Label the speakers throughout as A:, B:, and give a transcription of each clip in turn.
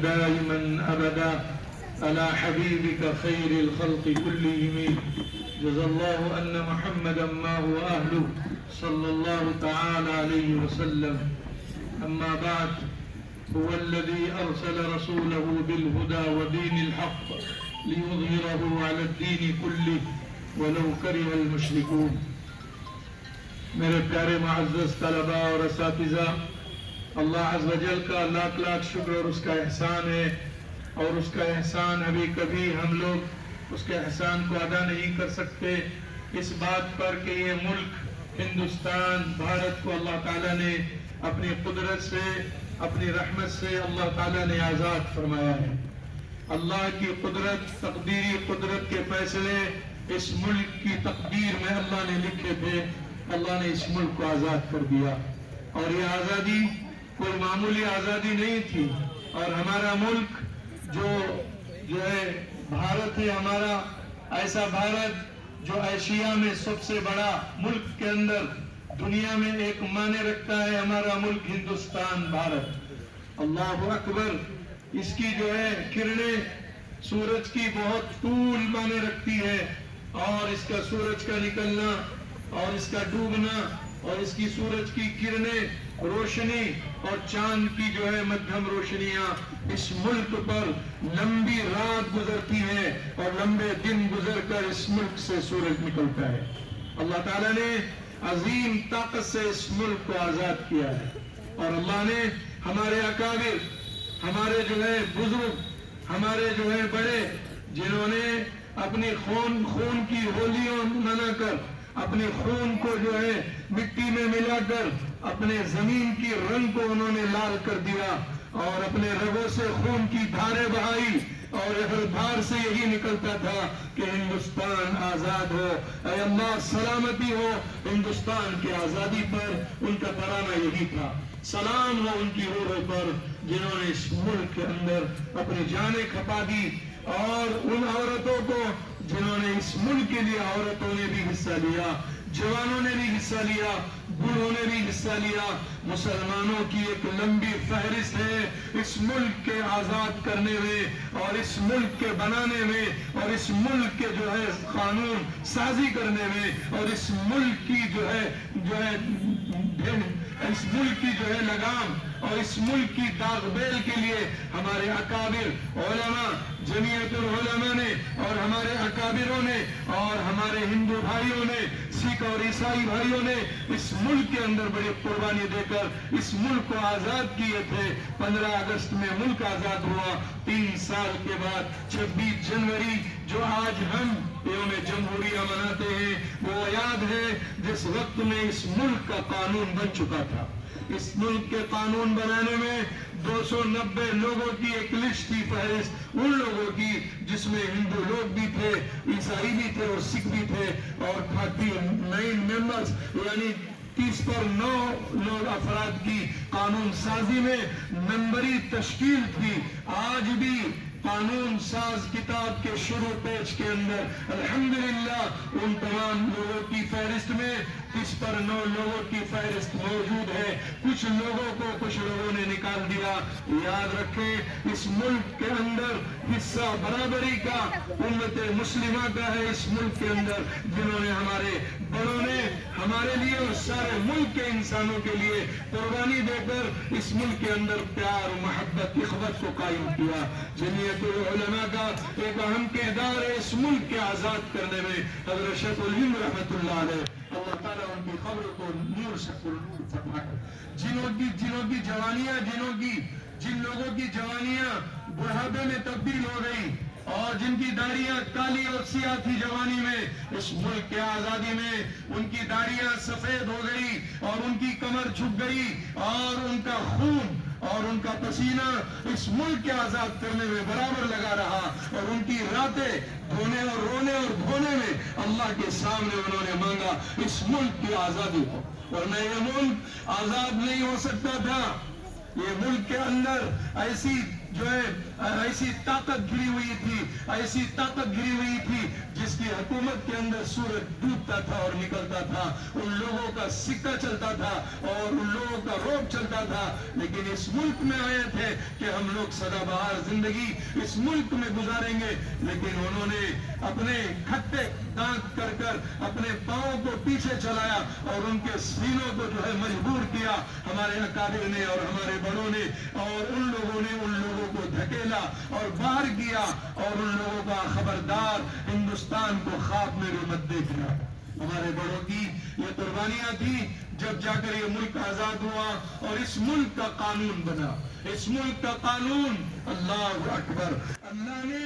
A: دائما أبدا على حبيبك خير الخلق كلهم جزا الله أن محمدا ما هو أهله صلى الله تعالى عليه وسلم. أما بعد، هو الذي أرسل رسوله بالهدى ودين الحق ليظهره على الدين كله ولو كره المشركون. میرے پیارے معزز طلباء اور اساتذہ، اللہ عز و جل کا لاکھ لاکھ شکر اور اس کا احسان ہے، اور اس کا احسان ابھی کبھی ہم لوگ اس کے احسان کو ادا نہیں کر سکتے، اس بات پر کہ یہ ملک ہندوستان بھارت کو اللہ تعالیٰ نے اپنی قدرت سے، اپنی رحمت سے اللہ تعالیٰ نے آزاد فرمایا ہے۔ اللہ کی قدرت، تقدیری قدرت کے فیصلے اس ملک کی تقدیر میں اللہ نے لکھے تھے، اللہ نے اس ملک کو آزاد کر دیا، اور یہ آزادی کوئی معمولی آزادی نہیں تھی۔ اور ہمارا ملک جو ہے بھارت ہے، ہمارا ایسا بھارت جو ایشیا میں سب سے بڑا ملک کے اندر دنیا میں ایک معنی رکھتا ہے، ہمارا ملک ہندوستان بھارت۔ اللہ اکبر! اس کی جو ہے کرنیں سورج کی بہت طول معنی رکھتی ہے، اور اس کا سورج کا نکلنا اور اس کا ڈوبنا اور اس کی سورج کی کرنیں، روشنی اور چاند کی جو ہے مدھم روشنیاں اس ملک پر لمبی رات گزرتی ہیں، اور لمبے دن گزر کر اس ملک سے سورج نکلتا ہے۔ اللہ تعالیٰ نے عظیم طاقت سے اس ملک کو آزاد کیا ہے، اور اللہ نے ہمارے اکابر، ہمارے جو ہے بزرگ، ہمارے جو ہے بڑے، جنہوں نے اپنی خون کی ہولیاں منا کر، اپنے خون کو جو ہے مٹی میں ملا کر اپنے زمین کی رنگ کو انہوں نے لال کر دیا، اور اپنے رگوں سے خون کی دھاریں بہائی، اور ہر دھار سے یہی نکلتا تھا کہ ہندوستان آزاد ہو، اے اللہ سلامتی ہو ہندوستان کی آزادی پر۔ ان کا ترانہ یہی تھا۔ سلام ہو ان کی روحوں پر جنہوں نے اس ملک کے اندر اپنی جانیں کھپا دی، اور ان عورتوں کو جنہوں نے اس ملک کے لیے، عورتوں نے بھی حصہ لیا، جوانوں نے بھی حصہ لیا، بوڑھوں نے بھی حصہ لیا۔ مسلمانوں کی ایک لمبی فہرست ہے اس ملک کے آزاد کرنے میں، اور اس ملک کے بنانے میں، اور اس ملک کے جو ہے قانون سازی کرنے میں، اور اس ملک کی جو ہے اس ملک کی جو ہے لگام اور اس ملک کی داغ بیل کے لیے ہمارے اکابر علماء، جمعیت العلماء نے، اور ہمارے اکابروں نے، اور ہمارے ہندو بھائیوں نے، سکھ اور عیسائی بھائیوں نے اس ملک کے اندر بڑی قربانی دے کر اس ملک کو آزاد کیے تھے۔ 15 اگست میں ملک آزاد ہوا، 3 سال کے بعد 26 جنوری جو آج ہم یوم جمہوریہ مناتے ہیں، وہ یاد ہے جس وقت میں اس ملک کا قانون بن چکا تھا۔ اس ملک کے قانون بنانے میں 290 لوگوں کی ایک لسٹ تھی، فہرست ان لوگوں کی جس میں ہندو لوگ بھی تھے، عیسائی بھی تھے، اور سکھ بھی تھے، اور 39 ممبرز یعنی 30 پر 9 لوگ افراد کی قانون سازی میں ممبری تشکیل تھی۔ آج بھی قانون ساز کتاب کے شروع پیج کے اندر الحمدللہ ان تمام لوگوں کی فہرست میں 30 پر 9 لوگوں کی فہرست موجود ہے۔ کچھ لوگوں کو کچھ لوگوں نے نکال دیا۔ یاد رکھیں اس ملک کے اندر حصہ برابری کا امت مسلمہ کا ہے، اس ملک کے اندر جنہوں نے ہمارے بڑوں نے ہمارے لیے اور سارے ملک کے انسانوں کے لیے قربانی دے کر اس ملک کے اندر پیار، محبت، اخوت کو قائم کیا۔ جمعیت العلماء کا ایک اہم کردار ہے اس ملک کے آزاد کرنے میں۔ حضرت شیخ الہند رحمۃ اللہ علیہ، اللہ تعالیٰ ان کی قبر کو نور سے نور فرمائے۔ جن لوگوں کی جوانیاں بڑھاپے میں تبدیل ہو گئی، اور جن کی داڑیاں کالی اور سیاہ تھی جوانی میں، اس ملک کے آزادی میں ان کی داڑیاں سفید ہو گئی، اور ان کی کمر جھک گئی، اور ان کا خون اور ان کا پسینہ اس ملک کے آزاد کرنے میں برابر لگا رہا، اور ان کی راتیں دھونے اور رونے اور دھونے میں اللہ کے سامنے انہوں نے مانگا اس ملک کی آزادی کو، ورنہ یہ ملک آزاد نہیں ہو سکتا تھا۔ یہ ملک کے اندر ایسی جو ہے ایسی طاقت گری ہوئی تھی جس کی حکومت کے اندر سورج ڈوبتا تھا اور نکلتا تھا، ان لوگوں کا سکہ چلتا تھا اور ان لوگوں کا روب چلتا تھا، لیکن اس ملک میں آئے تھے کہ ہم لوگ سدا بہار زندگی اس ملک میں گزاریں گے، لیکن انہوں نے اپنے کھٹے دانت کر اپنے پاؤں کو پیچھے چلایا اور ان کے سینوں کو جو ہے مجبور کیا ہمارے اکابر نے اور ہمارے بڑوں نے، اور ان لوگوں کو دھکیلا اور باہر کیا، اور ان لوگوں کا خبردار ہندوستان کو خواب میں بھی مت دیکھنا۔ ہمارے بڑوں کی یہ قربانیاں تھی، جب جا کر یہ ملک آزاد ہوا اور اس ملک کا قانون بنا، اس ملک کا قانون، اللہ اکبر، اللہ نے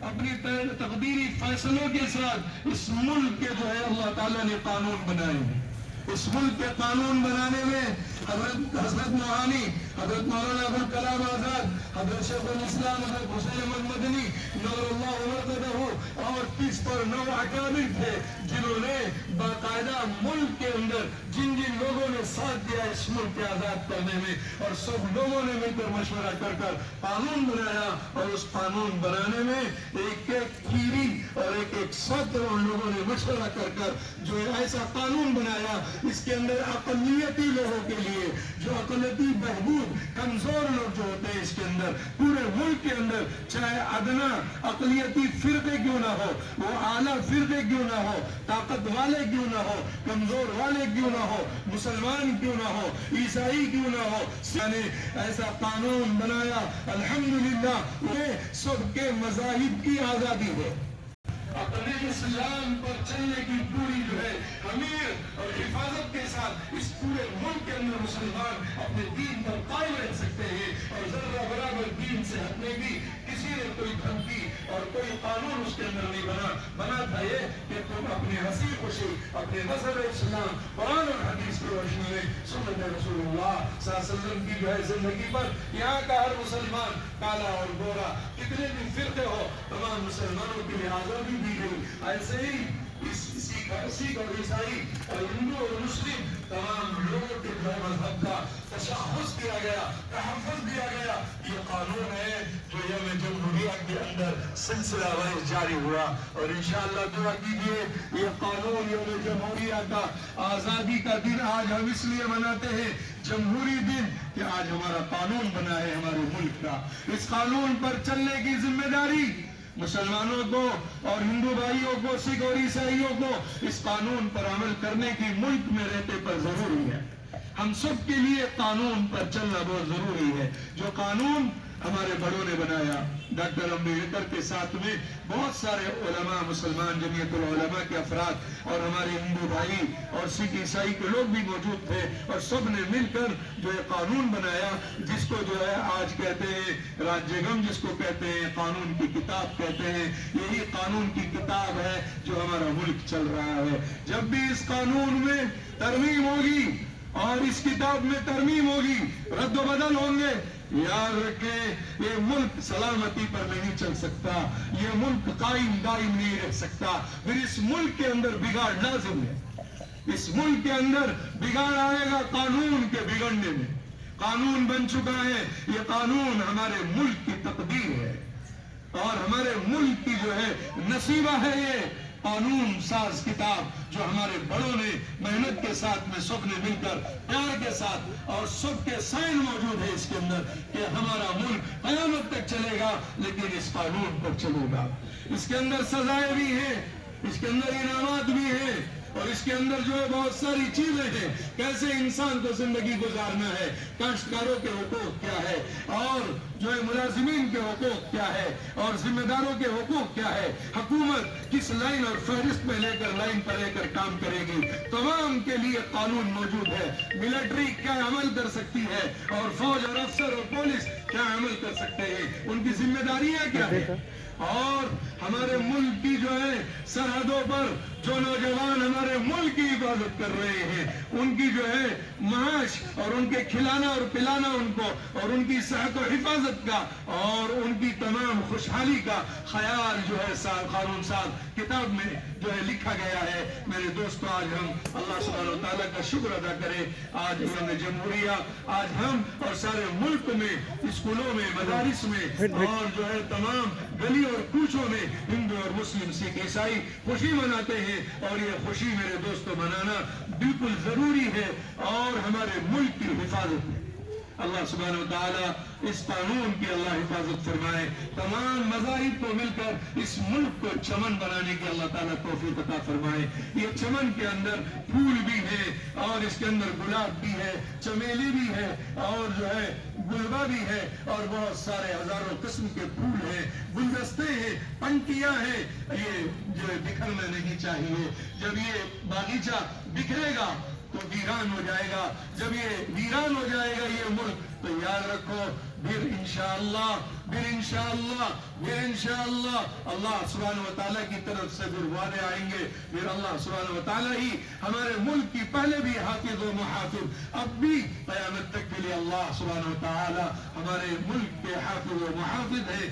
A: اپنی تقدیری فیصلوں کے ساتھ اس ملک کے جو ہے اللہ تعالیٰ نے قانون بنائے ہیں۔ اس ملک کے قانون بنانے میں حضرت موہانی، حضرت مولانا ابوالکلام آزاد، حضرت شیخ الاسلام حضرت حسین احمد مدنی نور اللہ مرقدہ اور 30 پر 9 اکابر تھے، جنہوں نے باقاعدہ ملک کے اندر جن لوگوں نے ساتھ دیا اس ملک کے آزاد کرنے میں، اور سب لوگوں نے مل کر مشورہ کر قانون بنایا، اور اس قانون بنانے میں ایک کیری اور ایک سطر ان لوگوں نے مشورہ کر جو ایسا قانون بنایا، اس کے اندر اقلیتی لوگوں کے لیے، جو اقلیتی بہبود کمزور لوگ جو ہوتے ہیں اس کے اندر، پورے ملک کے اندر، چاہے ادنا اقلیتی فرقے کیوں نہ ہو، وہ اعلیٰ فرقے کیوں نہ ہو، طاقت والے کیوں نہ ہو، کمزور والے کیوں نہ ہو، مسلمان کیوں نہ ہو، عیسائی کیوں نہ ہو، نے ایسا قانون بنایا۔ الحمدللہ یہ سب کے مذاہب کی آزادی ہے، اپنے اسلام پر چلنے کی پوری جو ہے امیر اور حفاظت کے ساتھ اس پورے ملک کے اندر مسلمان اپنے دین پر قائم رہ سکتے ہیں، اور ذرہ برابر دین سے ہٹنے کی کسی نے کوئی دھمکی اور کوئی قانون اس کے اندر نہیں بنا تھا یہ کہ تم اپنی ہنسی خوشی اپنے مذہب اسلام قرآن اور حدیث کی روشنی میں سنت رسول اللہ صلی اللہ علیہ وسلم کی جو ہے زندگی پر، یہاں کا ہر مسلمان کالا اور گورا کتنے بھی فرقے ہو، تمام مسلمانوں کے لیے آزادی دی گئی۔ ایسے ہی سکھ اور عیسائی اور ہندو اور مسلم تمام لوگوں کے جو مذہب کا تشخص کیا گیا، تحفظ دیا گیا۔ یہ قانون ہے جو یوم جمہوریہ کے اندر سلسلہ وار جاری ہوا، اور انشاءاللہ دعا کیجیے یہ قانون یوم جمہوریہ کا آزادی کا دن آج ہم اس لیے مناتے ہیں جمہوری دن کہ آج ہمارا قانون بنا ہے ہمارے ملک کا۔ اس قانون پر چلنے کی ذمہ داری مسلمانوں کو اور ہندو بھائیوں کو، سکھ اور عیسائیوں کو اس قانون پر عمل کرنے کی ملک میں رہتے پر ضروری ہے۔ ہم سب کے لیے قانون پر چلنا بہت ضروری ہے۔ جو قانون ہمارے بڑوں نے بنایا، ڈاکٹر امبیڈکر کے ساتھ میں بہت سارے علماء، مسلمان جمعیت العلماء کے افراد اور ہمارے ہندو بھائی اور سکھ عیسائی کے لوگ بھی موجود تھے، اور سب نے مل کر جو یہ قانون بنایا، جس کو جو ہے آج کہتے ہیں راجیگم، جس کو کہتے ہیں قانون کی کتاب کہتے ہیں۔ یہی قانون کی کتاب ہے جو ہمارا ملک چل رہا ہے۔ جب بھی اس قانون میں ترمیم ہوگی اور اس کتاب میں ترمیم ہوگی، رد و بدل ہوں گے، یاد رکھیں یہ ملک سلامتی پر نہیں چل سکتا، یہ ملک قائم دائم نہیں رہ سکتا، پھر اس ملک کے اندر بگاڑ لازم ہے۔ اس ملک کے اندر بگاڑ آئے گا قانون کے بگڑنے میں۔ قانون بن چکا ہے، یہ قانون ہمارے ملک کی تقدیر ہے اور ہمارے ملک کی جو ہے نصیبہ ہے۔ یہ قانون ساز کتاب جو ہمارے بڑوں نے محنت کے ساتھ میں سب نے مل کر پیار کے ساتھ، اور سب کے سائن موجود ہے اس کے اندر کہ ہمارا ملک قیامت تک چلے گا، لیکن اس قانون پر چلے گا۔ اس کے اندر سزائیں بھی ہیں، اس کے اندر انعامات بھی ہیں، اور اس کے اندر جو ہے بہت ساری چیزیں ہیں، کیسے انسان کو زندگی گزارنا ہے، کاشتکاروں کے حقوق کیا ہے، اور جو ہے ملازمین کے حقوق کیا ہے، اور ذمہ داروں کے حقوق کیا ہے، حکومت کس لائن اور فہرست میں لائن پر لے کر کام کرے گی، تمام کے لیے قانون موجود ہے۔ ملٹری کیا عمل کر سکتی ہے، اور فوج اور افسر اور پولیس کیا عمل کر سکتے ہیں، ان کی ذمہ داریاں کیا ہیں، اور ہمارے ملک کی جو ہے سرحدوں پر جو نوجوان ہمارے ملک کی حفاظت کر رہے ہیں، ان کی جو ہے معاش اور ان کے کھلانا اور پلانا ان کو، اور ان کی صحت و حفاظت کا اور ان کی تمام خوشحالی کا خیال جو ہے قانون ساز کتاب میں جو ہے لکھا گیا ہے۔ میرے دوستو، آج ہم اللہ سبحانہ وتعالیٰ کا شکر ادا کریں، آج یوم جمہوریہ، آج ہم اور سارے ملک میں اس
B: اسکولوں میں، مدارس میں اور جو ہے تمام گلی اور کوچوں میں ہندو اور مسلم، سکھ، عیسائی خوشی مناتے ہیں، اور یہ خوشی میرے دوستوں منانا بالکل ضروری ہے اور ہمارے ملک کی حفاظت ہے۔ اللہ سبحانہ وتعالی اس قانون کی اللہ حفاظت فرمائے، تمام مذاہب کو مل کر اس ملک کو چمن بنانے کی اللہ تعالیٰ توفیق عطا فرمائے۔ یہ چمن کے اندر پھول بھی ہے اور اس کے اندر گلاب بھی ہے، چمیلی بھی ہے اور جو ہے گلبا بھی ہے اور بہت سارے ہزاروں قسم کے پھول ہیں، گلدستے ہیں، پنکھیاں ہیں۔ یہ جو بکھرنا نہیں چاہیے۔ جب یہ باغیچہ بکھرے گا تو ویران ہو جائے گا، جب یہ ویران ہو جائے گا یہ ملک، تو یاد رکھو پھر انشاءاللہ اللہ سبحانہ وتعالیٰ کی طرف سے پھر وعدے آئیں گے، پھر اللہ سبحانہ وتعالیٰ ہی ہمارے ملک کی پہلے بھی حافظ و محافظ، اب بھی قیامت تک کے لیے اللہ سبحانہ وتعالیٰ ہمارے ملک کے حافظ و محافظ ہے۔